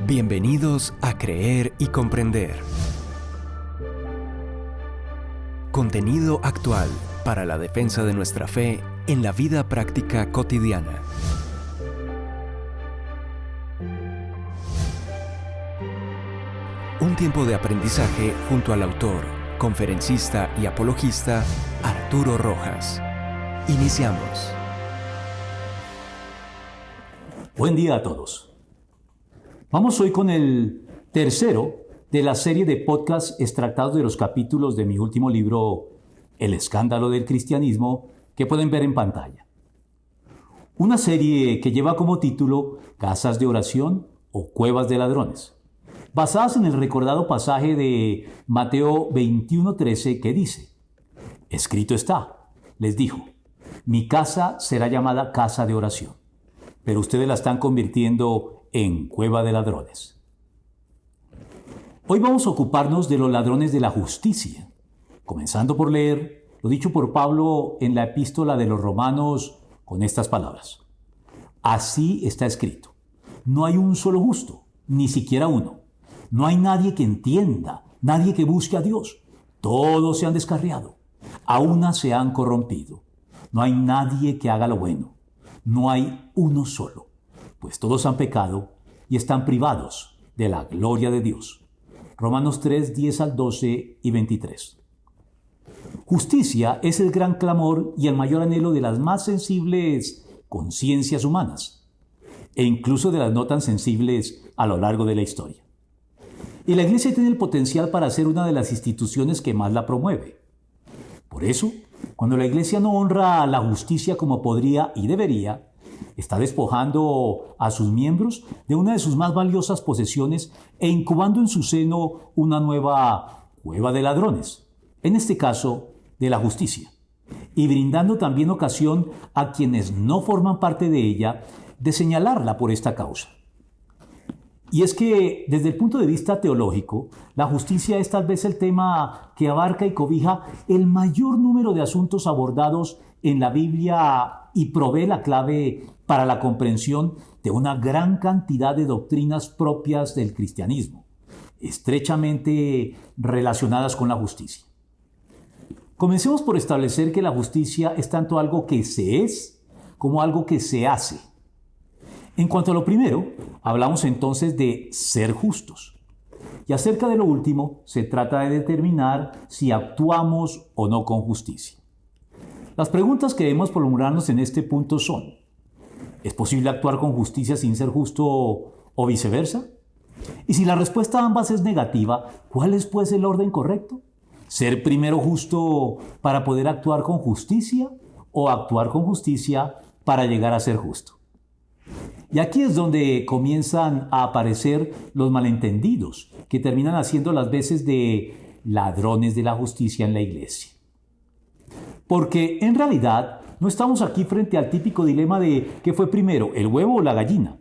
Bienvenidos a Creer y Comprender. Contenido actual para la defensa de nuestra fe en la vida práctica cotidiana. Un tiempo de aprendizaje junto al autor, conferencista y apologista Arturo Rojas. Iniciamos. Buen día a todos. Vamos hoy con el tercero de la serie de podcasts extractados de los capítulos de mi último libro, El escándalo del cristianismo, que pueden ver en pantalla. Una serie que lleva como título Casas de oración o cuevas de ladrones, basadas en el recordado pasaje de Mateo 21:13 que dice: Escrito está, les dijo, mi casa será llamada casa de oración, pero ustedes la están convirtiendo en cueva de ladrones. Hoy vamos a ocuparnos de los ladrones de la justicia, comenzando por leer lo dicho por Pablo en la epístola de los Romanos con estas palabras. Así está escrito: no hay un solo justo, ni siquiera uno. No hay nadie que entienda, nadie que busque a Dios. Todos se han descarriado, a una se han corrompido. No hay nadie que haga lo bueno. No hay uno solo, pues todos han pecado y están privados de la gloria de Dios. Romanos 3, 10 al 12 y 23. Justicia es el gran clamor y el mayor anhelo de las más sensibles conciencias humanas, e incluso de las no tan sensibles a lo largo de la historia. Y la Iglesia tiene el potencial para ser una de las instituciones que más la promueve. Por eso, cuando la Iglesia no honra la justicia como podría y debería, está despojando a sus miembros de una de sus más valiosas posesiones e incubando en su seno una nueva cueva de ladrones, en este caso de la justicia, y brindando también ocasión a quienes no forman parte de ella de señalarla por esta causa. Y es que, desde el punto de vista teológico, la justicia es tal vez el tema que abarca y cobija el mayor número de asuntos abordados en la Biblia y provee la clave para la comprensión de una gran cantidad de doctrinas propias del cristianismo, estrechamente relacionadas con la justicia. Comencemos por establecer que la justicia es tanto algo que se es como algo que se hace. En cuanto a lo primero, hablamos entonces de ser justos. Y acerca de lo último, se trata de determinar si actuamos o no con justicia. Las preguntas que debemos formularnos en este punto son: ¿es posible actuar con justicia sin ser justo o viceversa? Y si la respuesta a ambas es negativa, ¿cuál es pues el orden correcto? ¿Ser primero justo para poder actuar con justicia o actuar con justicia para llegar a ser justo? Y aquí es donde comienzan a aparecer los malentendidos, que terminan haciendo las veces de ladrones de la justicia en la iglesia. Porque en realidad no estamos aquí frente al típico dilema de ¿qué fue primero, el huevo o la gallina?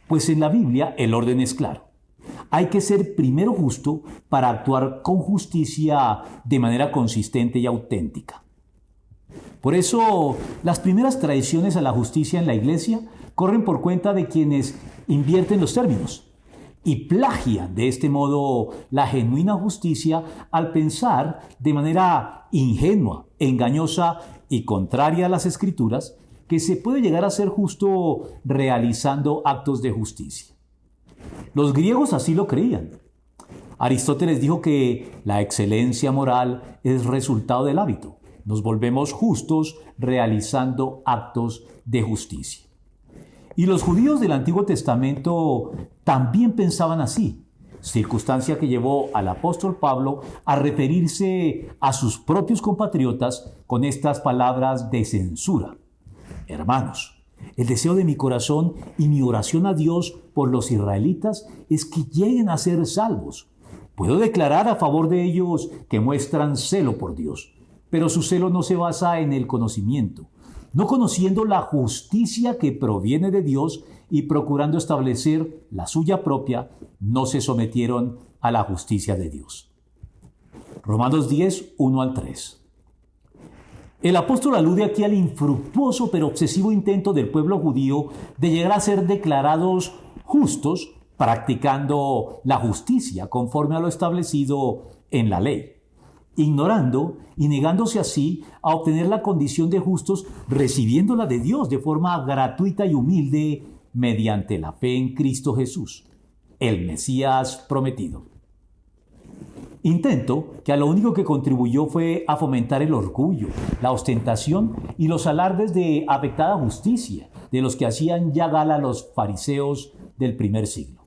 Pues en la Biblia el orden es claro. Hay que ser primero justo para actuar con justicia de manera consistente y auténtica. Por eso, las primeras tradiciones a la justicia en la iglesia corren por cuenta de quienes invierten los términos y plagian de este modo la genuina justicia al pensar de manera ingenua, engañosa y contraria a las Escrituras que se puede llegar a ser justo realizando actos de justicia. Los griegos así lo creían. Aristóteles dijo que la excelencia moral es resultado del hábito. Nos volvemos justos realizando actos de justicia. Y los judíos del Antiguo Testamento también pensaban así, circunstancia que llevó al apóstol Pablo a referirse a sus propios compatriotas con estas palabras de censura. Hermanos, el deseo de mi corazón y mi oración a Dios por los israelitas es que lleguen a ser salvos. Puedo declarar a favor de ellos que muestran celo por Dios, pero su celo no se basa en el conocimiento, no conociendo la justicia que proviene de Dios y procurando establecer la suya propia, no se sometieron a la justicia de Dios. Romanos 10, 1 al 3. El apóstol alude aquí al infructuoso pero obsesivo intento del pueblo judío de llegar a ser declarados justos practicando la justicia conforme a lo establecido en la ley, ignorando y negándose así a obtener la condición de justos, recibiéndola de Dios de forma gratuita y humilde mediante la fe en Cristo Jesús, el Mesías prometido. Intento que a lo único que contribuyó fue a fomentar el orgullo, la ostentación y los alardes de afectada justicia de los que hacían ya gala los fariseos del primer siglo.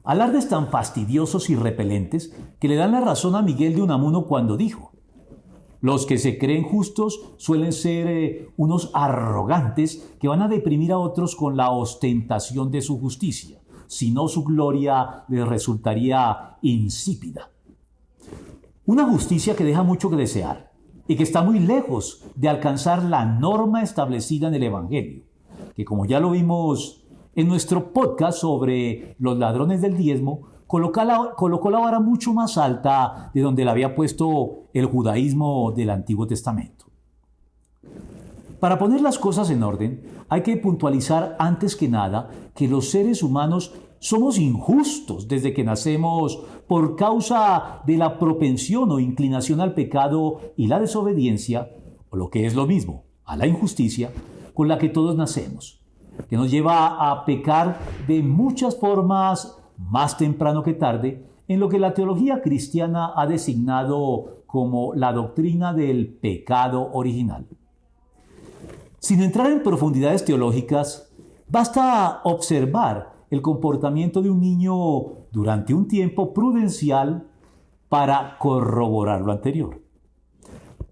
Alardes tan fastidiosos y repelentes que le dan la razón a Miguel de Unamuno cuando dijo: los que se creen justos suelen ser unos arrogantes que van a deprimir a otros con la ostentación de su justicia, si no su gloria les resultaría insípida. Una justicia que deja mucho que desear y que está muy lejos de alcanzar la norma establecida en el Evangelio, que como ya lo vimos en nuestro podcast sobre los ladrones del diezmo, colocó la vara mucho más alta de donde la había puesto el judaísmo del Antiguo Testamento. Para poner las cosas en orden, hay que puntualizar antes que nada que los seres humanos somos injustos desde que nacemos por causa de la propensión o inclinación al pecado y la desobediencia, o lo que es lo mismo, a la injusticia, con la que todos nacemos, que nos lleva a pecar de muchas formas más temprano que tarde, en lo que la teología cristiana ha designado como la doctrina del pecado original. Sin entrar en profundidades teológicas, basta observar el comportamiento de un niño durante un tiempo prudencial para corroborar lo anterior.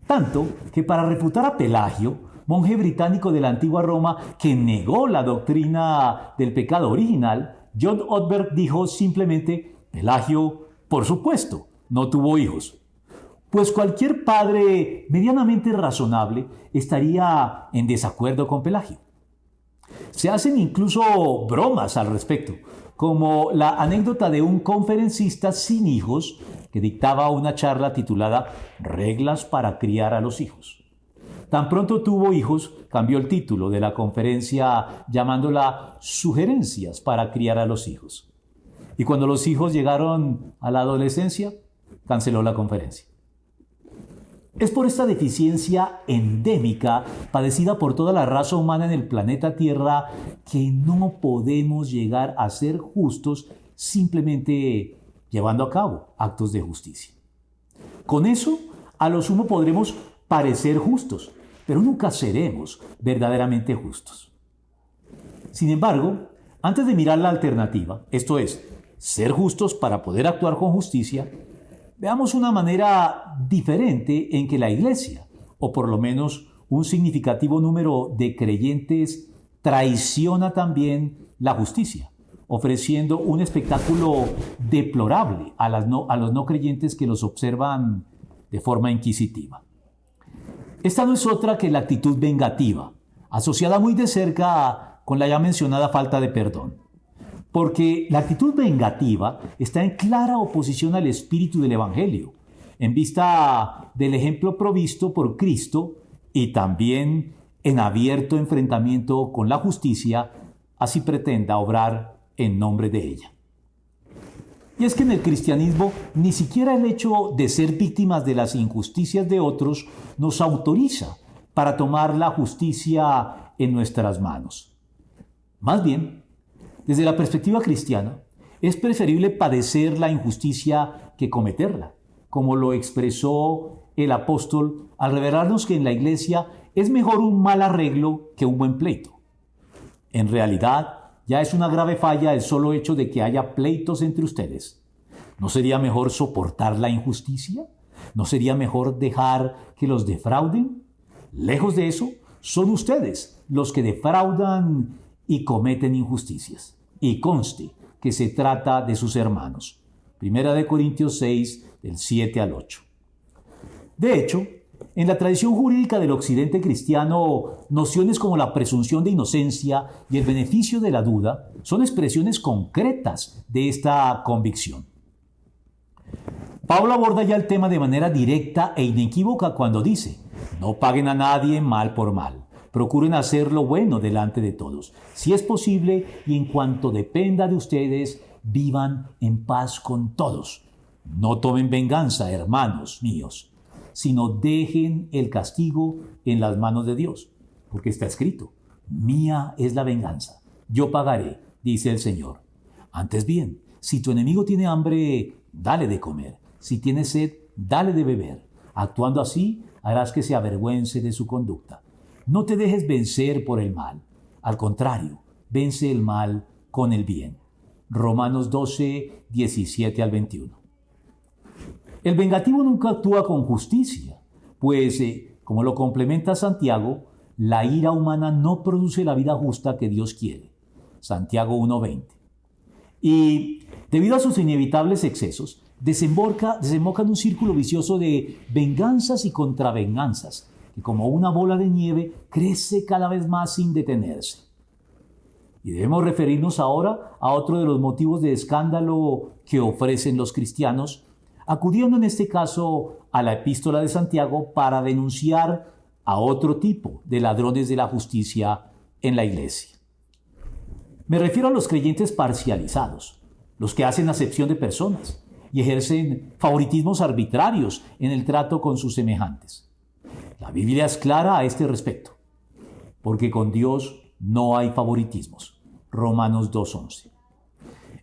Tanto que para refutar a Pelagio, monje británico de la antigua Roma que negó la doctrina del pecado original, John Ortberg dijo simplemente: Pelagio, por supuesto, no tuvo hijos. Pues cualquier padre medianamente razonable estaría en desacuerdo con Pelagio. Se hacen incluso bromas al respecto, como la anécdota de un conferencista sin hijos que dictaba una charla titulada Reglas para criar a los hijos. Tan pronto tuvo hijos, cambió el título de la conferencia llamándola Sugerencias para criar a los hijos. Y cuando los hijos llegaron a la adolescencia, canceló la conferencia. Es por esta deficiencia endémica padecida por toda la raza humana en el planeta Tierra que no podemos llegar a ser justos simplemente llevando a cabo actos de justicia. Con eso, a lo sumo podremos parecer justos, pero nunca seremos verdaderamente justos. Sin embargo, antes de mirar la alternativa, esto es, ser justos para poder actuar con justicia, veamos una manera diferente en que la Iglesia, o por lo menos un significativo número de creyentes, traiciona también la justicia, ofreciendo un espectáculo deplorable a los no creyentes que los observan de forma inquisitiva. Esta no es otra que la actitud vengativa, asociada muy de cerca con la ya mencionada falta de perdón. Porque la actitud vengativa está en clara oposición al espíritu del Evangelio, en vista del ejemplo provisto por Cristo y también en abierto enfrentamiento con la justicia, así pretenda obrar en nombre de ella. Y es que en el cristianismo ni siquiera el hecho de ser víctimas de las injusticias de otros nos autoriza para tomar la justicia en nuestras manos. Más bien, desde la perspectiva cristiana, es preferible padecer la injusticia que cometerla, como lo expresó el apóstol al revelarnos que en la iglesia es mejor un mal arreglo que un buen pleito. En realidad, ya es una grave falla el solo hecho de que haya pleitos entre ustedes. ¿No sería mejor soportar la injusticia? ¿No sería mejor dejar que los defrauden? Lejos de eso, son ustedes los que defraudan y cometen injusticias. Y conste que se trata de sus hermanos. 1 Corintios 6, del 7 al 8. De hecho, en la tradición jurídica del occidente cristiano, nociones como la presunción de inocencia y el beneficio de la duda son expresiones concretas de esta convicción. Pablo aborda ya el tema de manera directa e inequívoca cuando dice: no paguen a nadie mal por mal. Procuren hacer lo bueno delante de todos, si es posible y en cuanto dependa de ustedes, vivan en paz con todos. No tomen venganza, hermanos míos, sino dejen el castigo en las manos de Dios, porque está escrito: mía es la venganza, yo pagaré, dice el Señor. Antes bien, si tu enemigo tiene hambre, dale de comer. Si tiene sed, dale de beber. Actuando así, harás que se avergüence de su conducta. No te dejes vencer por el mal. Al contrario, vence el mal con el bien. Romanos 12, 17 al 21. El vengativo nunca actúa con justicia, pues, como lo complementa Santiago, la ira humana no produce la vida justa que Dios quiere. Santiago 1:20. Y debido a sus inevitables excesos, desemboca en un círculo vicioso de venganzas y contravenganzas, que como una bola de nieve crece cada vez más sin detenerse. Y debemos referirnos ahora a otro de los motivos de escándalo que ofrecen los cristianos, acudiendo en este caso a la epístola de Santiago para denunciar a otro tipo de ladrones de la justicia en la iglesia. Me refiero a los creyentes parcializados, los que hacen acepción de personas y ejercen favoritismos arbitrarios en el trato con sus semejantes. La Biblia es clara a este respecto, porque con Dios no hay favoritismos. Romanos 2:11.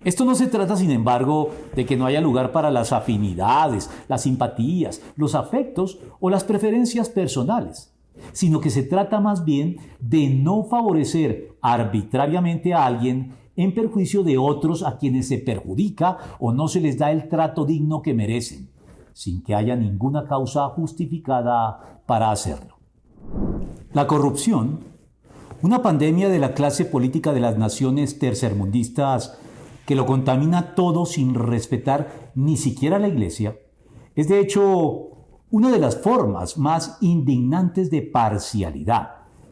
Esto no se trata, sin embargo, de que no haya lugar para las afinidades, las simpatías, los afectos o las preferencias personales, sino que se trata más bien de no favorecer arbitrariamente a alguien en perjuicio de otros a quienes se perjudica o no se les da el trato digno que merecen, sin que haya ninguna causa justificada para hacerlo. La corrupción, una pandemia de la clase política de las naciones tercermundistas que lo contamina todo sin respetar ni siquiera la Iglesia, es de hecho una de las formas más indignantes de parcialidad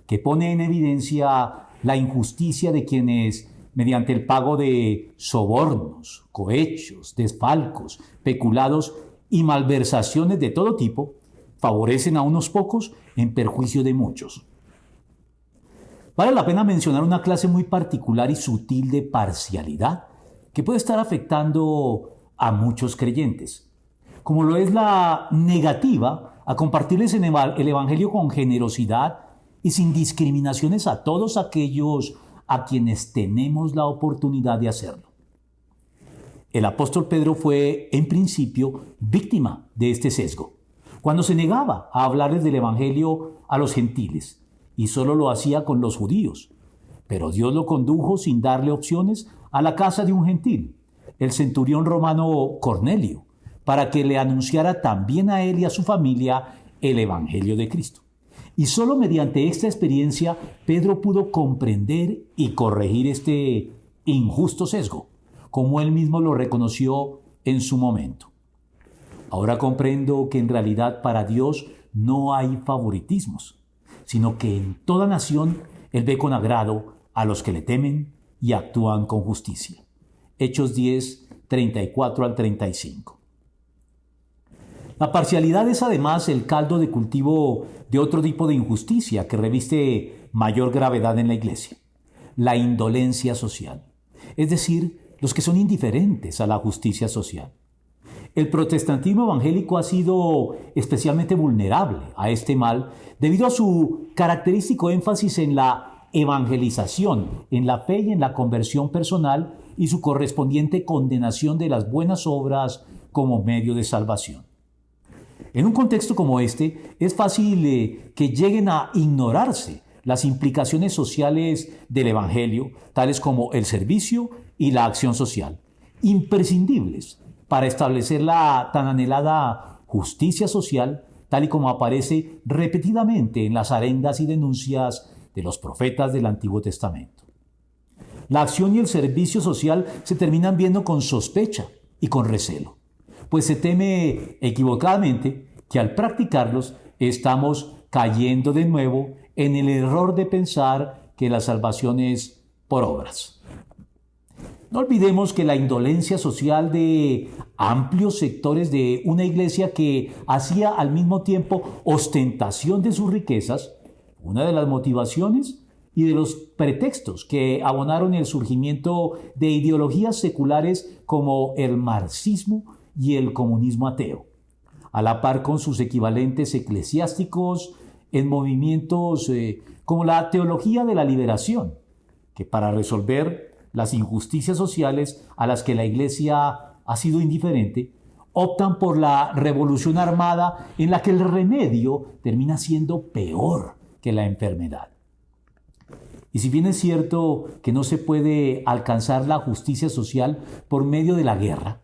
que pone en evidencia la injusticia de quienes, mediante el pago de sobornos, cohechos, desfalcos, peculados y malversaciones de todo tipo, favorecen a unos pocos en perjuicio de muchos. Vale la pena mencionar una clase muy particular y sutil de parcialidad que puede estar afectando a muchos creyentes, como lo es la negativa a compartirles el Evangelio con generosidad y sin discriminaciones a todos aquellos a quienes tenemos la oportunidad de hacerlo. El apóstol Pedro fue, en principio, víctima de este sesgo, cuando se negaba a hablarles del Evangelio a los gentiles, y solo lo hacía con los judíos. Pero Dios lo condujo sin darle opciones a la casa de un gentil, el centurión romano Cornelio, para que le anunciara también a él y a su familia el Evangelio de Cristo. Y solo mediante esta experiencia Pedro pudo comprender y corregir este injusto sesgo, como él mismo lo reconoció en su momento. Ahora comprendo que en realidad para Dios no hay favoritismos, sino que en toda nación Él ve con agrado a los que le temen y actúan con justicia. Hechos 10, 34 al 35. La parcialidad es además el caldo de cultivo de otro tipo de injusticia que reviste mayor gravedad en la iglesia: la indolencia social, es decir, los que son indiferentes a la justicia social. El protestantismo evangélico ha sido especialmente vulnerable a este mal debido a su característico énfasis en la evangelización, en la fe y en la conversión personal y su correspondiente condenación de las buenas obras como medio de salvación. En un contexto como este, es fácil que lleguen a ignorarse las implicaciones sociales del Evangelio, tales como el servicio y la acción social, imprescindibles para establecer la tan anhelada justicia social, tal y como aparece repetidamente en las arengas y denuncias de los profetas del Antiguo Testamento. La acción y el servicio social se terminan viendo con sospecha y con recelo, pues se teme equivocadamente que al practicarlos estamos cayendo de nuevo en el error de pensar que la salvación es por obras. No olvidemos que la indolencia social de amplios sectores de una iglesia que hacía al mismo tiempo ostentación de sus riquezas, una de las motivaciones y de los pretextos que abonaron el surgimiento de ideologías seculares como el marxismo y el comunismo ateo, a la par con sus equivalentes eclesiásticos en movimientos como la teología de la liberación, que para resolver las injusticias sociales a las que la Iglesia ha sido indiferente, optan por la revolución armada en la que el remedio termina siendo peor que la enfermedad. Y si bien es cierto que no se puede alcanzar la justicia social por medio de la guerra,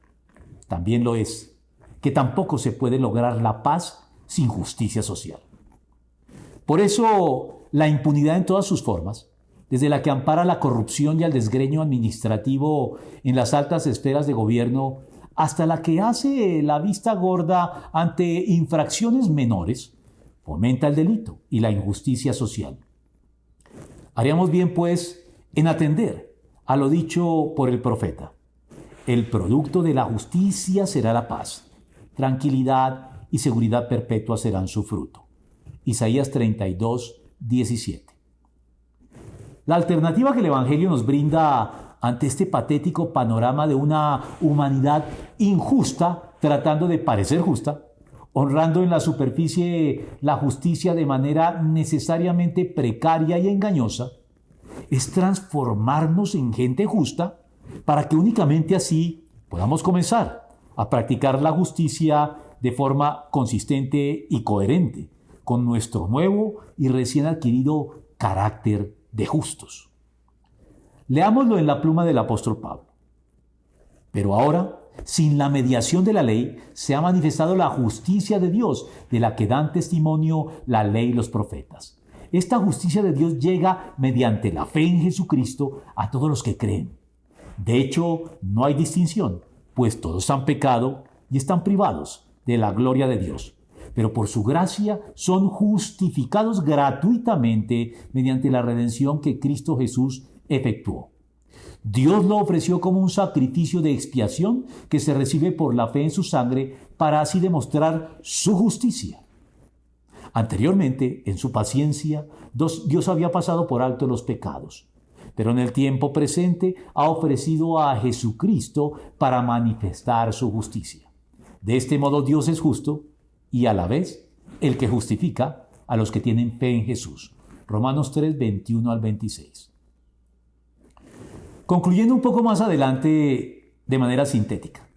también lo es que tampoco se puede lograr la paz sin justicia social. Por eso, la impunidad en todas sus formas, desde la que ampara la corrupción y el desgreño administrativo en las altas esferas de gobierno, hasta la que hace la vista gorda ante infracciones menores, fomenta el delito y la injusticia social. Haríamos bien, pues, en atender a lo dicho por el profeta: el producto de la justicia será la paz, tranquilidad y seguridad perpetua serán su fruto. Isaías 32, 17. La alternativa que el Evangelio nos brinda ante este patético panorama de una humanidad injusta tratando de parecer justa, honrando en la superficie la justicia de manera necesariamente precaria y engañosa, es transformarnos en gente justa para que únicamente así podamos comenzar a practicar la justicia de forma consistente y coherente con nuestro nuevo y recién adquirido carácter de justos. Leámoslo en la pluma del apóstol Pablo. Pero ahora, sin la mediación de la ley, se ha manifestado la justicia de Dios, de la que dan testimonio la ley y los profetas. Esta justicia de Dios llega mediante la fe en Jesucristo a todos los que creen. De hecho, no hay distinción, pues todos han pecado y están privados de la gloria de Dios. Pero por su gracia son justificados gratuitamente mediante la redención que Cristo Jesús efectuó. Dios lo ofreció como un sacrificio de expiación que se recibe por la fe en su sangre para así demostrar su justicia. Anteriormente, en su paciencia, Dios había pasado por alto los pecados, pero en el tiempo presente ha ofrecido a Jesucristo para manifestar su justicia. De este modo Dios es justo y a la vez el que justifica a los que tienen fe en Jesús. Romanos 3, 21 al 26. Concluyendo un poco más adelante de manera sintética.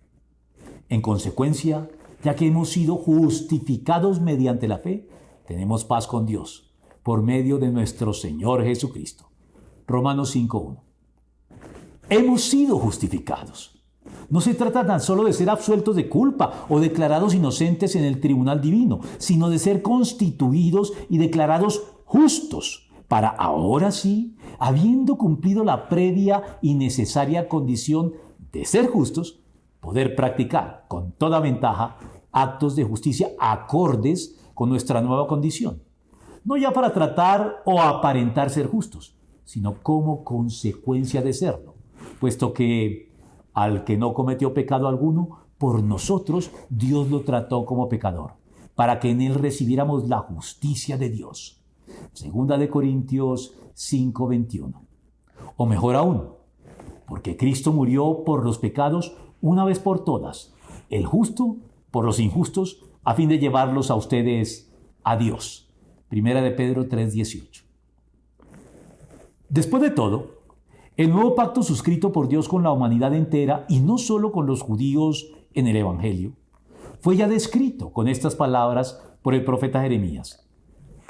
En consecuencia, ya que hemos sido justificados mediante la fe, tenemos paz con Dios por medio de nuestro Señor Jesucristo. Romanos 5:1. Hemos sido justificados. No se trata tan solo de ser absueltos de culpa o declarados inocentes en el tribunal divino, sino de ser constituidos y declarados justos, para ahora sí, habiendo cumplido la previa y necesaria condición de ser justos, poder practicar con toda ventaja actos de justicia acordes con nuestra nueva condición. No ya para tratar o aparentar ser justos, sino como consecuencia de serlo, puesto que al que no cometió pecado alguno, por nosotros Dios lo trató como pecador, para que en él recibiéramos la justicia de Dios. Segunda de Corintios 5:21. O mejor aún, porque Cristo murió por los pecados una vez por todas, el justo por los injustos, a fin de llevarlos a ustedes a Dios. Primera de Pedro 3:18. Después de todo, el nuevo pacto suscrito por Dios con la humanidad entera, y no solo con los judíos en el Evangelio, fue ya descrito con estas palabras por el profeta Jeremías: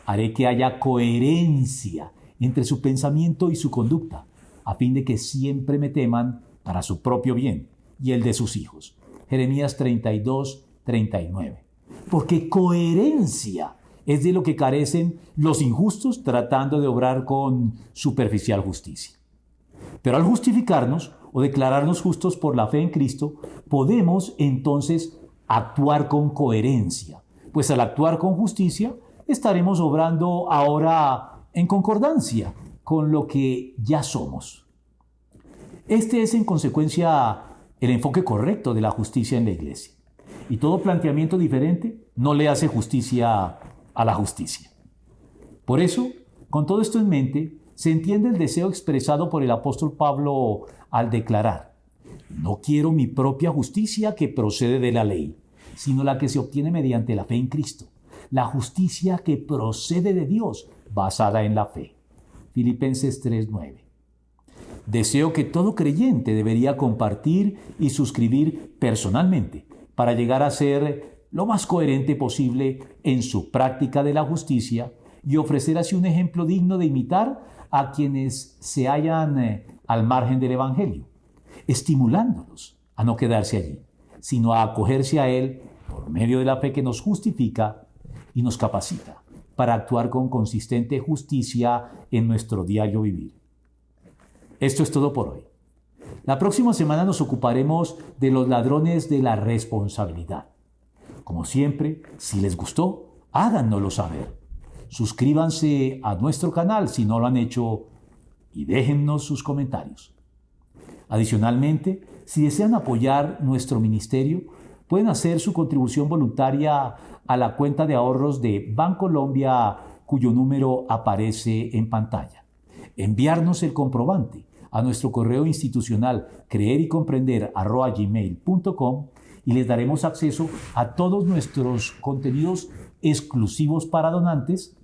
haré que haya coherencia entre su pensamiento y su conducta, a fin de que siempre me teman para su propio bien y el de sus hijos. Jeremías 32:39. Porque coherencia es de lo que carecen los injustos tratando de obrar con superficial justicia. Pero al justificarnos o declararnos justos por la fe en Cristo, podemos entonces actuar con coherencia, pues al actuar con justicia estaremos obrando ahora en concordancia con lo que ya somos. Este es en consecuencia el enfoque correcto de la justicia en la Iglesia. Y todo planteamiento diferente no le hace justicia a la justicia. Por eso, con todo esto en mente, se entiende el deseo expresado por el apóstol Pablo al declarar: no quiero mi propia justicia que procede de la ley, sino la que se obtiene mediante la fe en Cristo, la justicia que procede de Dios, basada en la fe. Filipenses 3:9. Deseo que todo creyente debería compartir y suscribir personalmente para llegar a ser lo más coherente posible en su práctica de la justicia y ofrecer así un ejemplo digno de imitar a quienes se hallan al margen del Evangelio, estimulándolos a no quedarse allí, sino a acogerse a Él por medio de la fe que nos justifica y nos capacita para actuar con consistente justicia en nuestro diario vivir. Esto es todo por hoy. La próxima semana nos ocuparemos de los ladrones de la responsabilidad. Como siempre, si les gustó, háganoslo saber. Suscríbanse a nuestro canal si no lo han hecho y déjennos sus comentarios. Adicionalmente, si desean apoyar nuestro ministerio, pueden hacer su contribución voluntaria a la cuenta de ahorros de Bancolombia, cuyo número aparece en pantalla. Enviarnos el comprobante a nuestro correo institucional creerycomprender@gmail.com y les daremos acceso a todos nuestros contenidos exclusivos para donantes,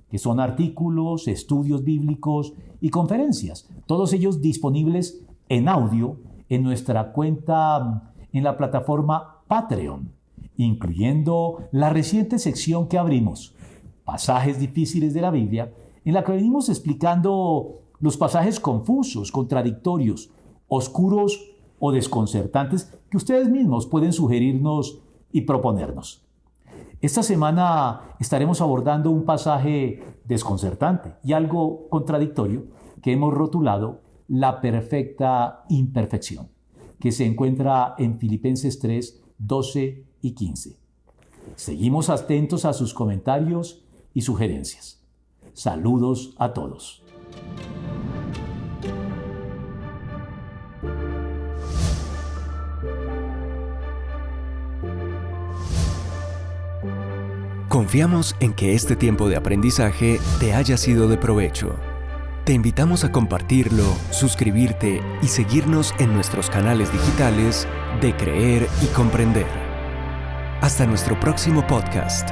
que son artículos, estudios bíblicos y conferencias, todos ellos disponibles en audio en nuestra cuenta en la plataforma Patreon, incluyendo la reciente sección que abrimos, Pasajes difíciles de la Biblia, en la que venimos explicando los pasajes confusos, contradictorios, oscuros o desconcertantes que ustedes mismos pueden sugerirnos y proponernos. Esta semana estaremos abordando un pasaje desconcertante y algo contradictorio que hemos rotulado la perfecta imperfección, que se encuentra en Filipenses 3, 12 y 15. Seguimos atentos a sus comentarios y sugerencias. Saludos a todos. Confiamos en que este tiempo de aprendizaje te haya sido de provecho. Te invitamos a compartirlo, suscribirte y seguirnos en nuestros canales digitales de Creer y Comprender. Hasta nuestro próximo podcast.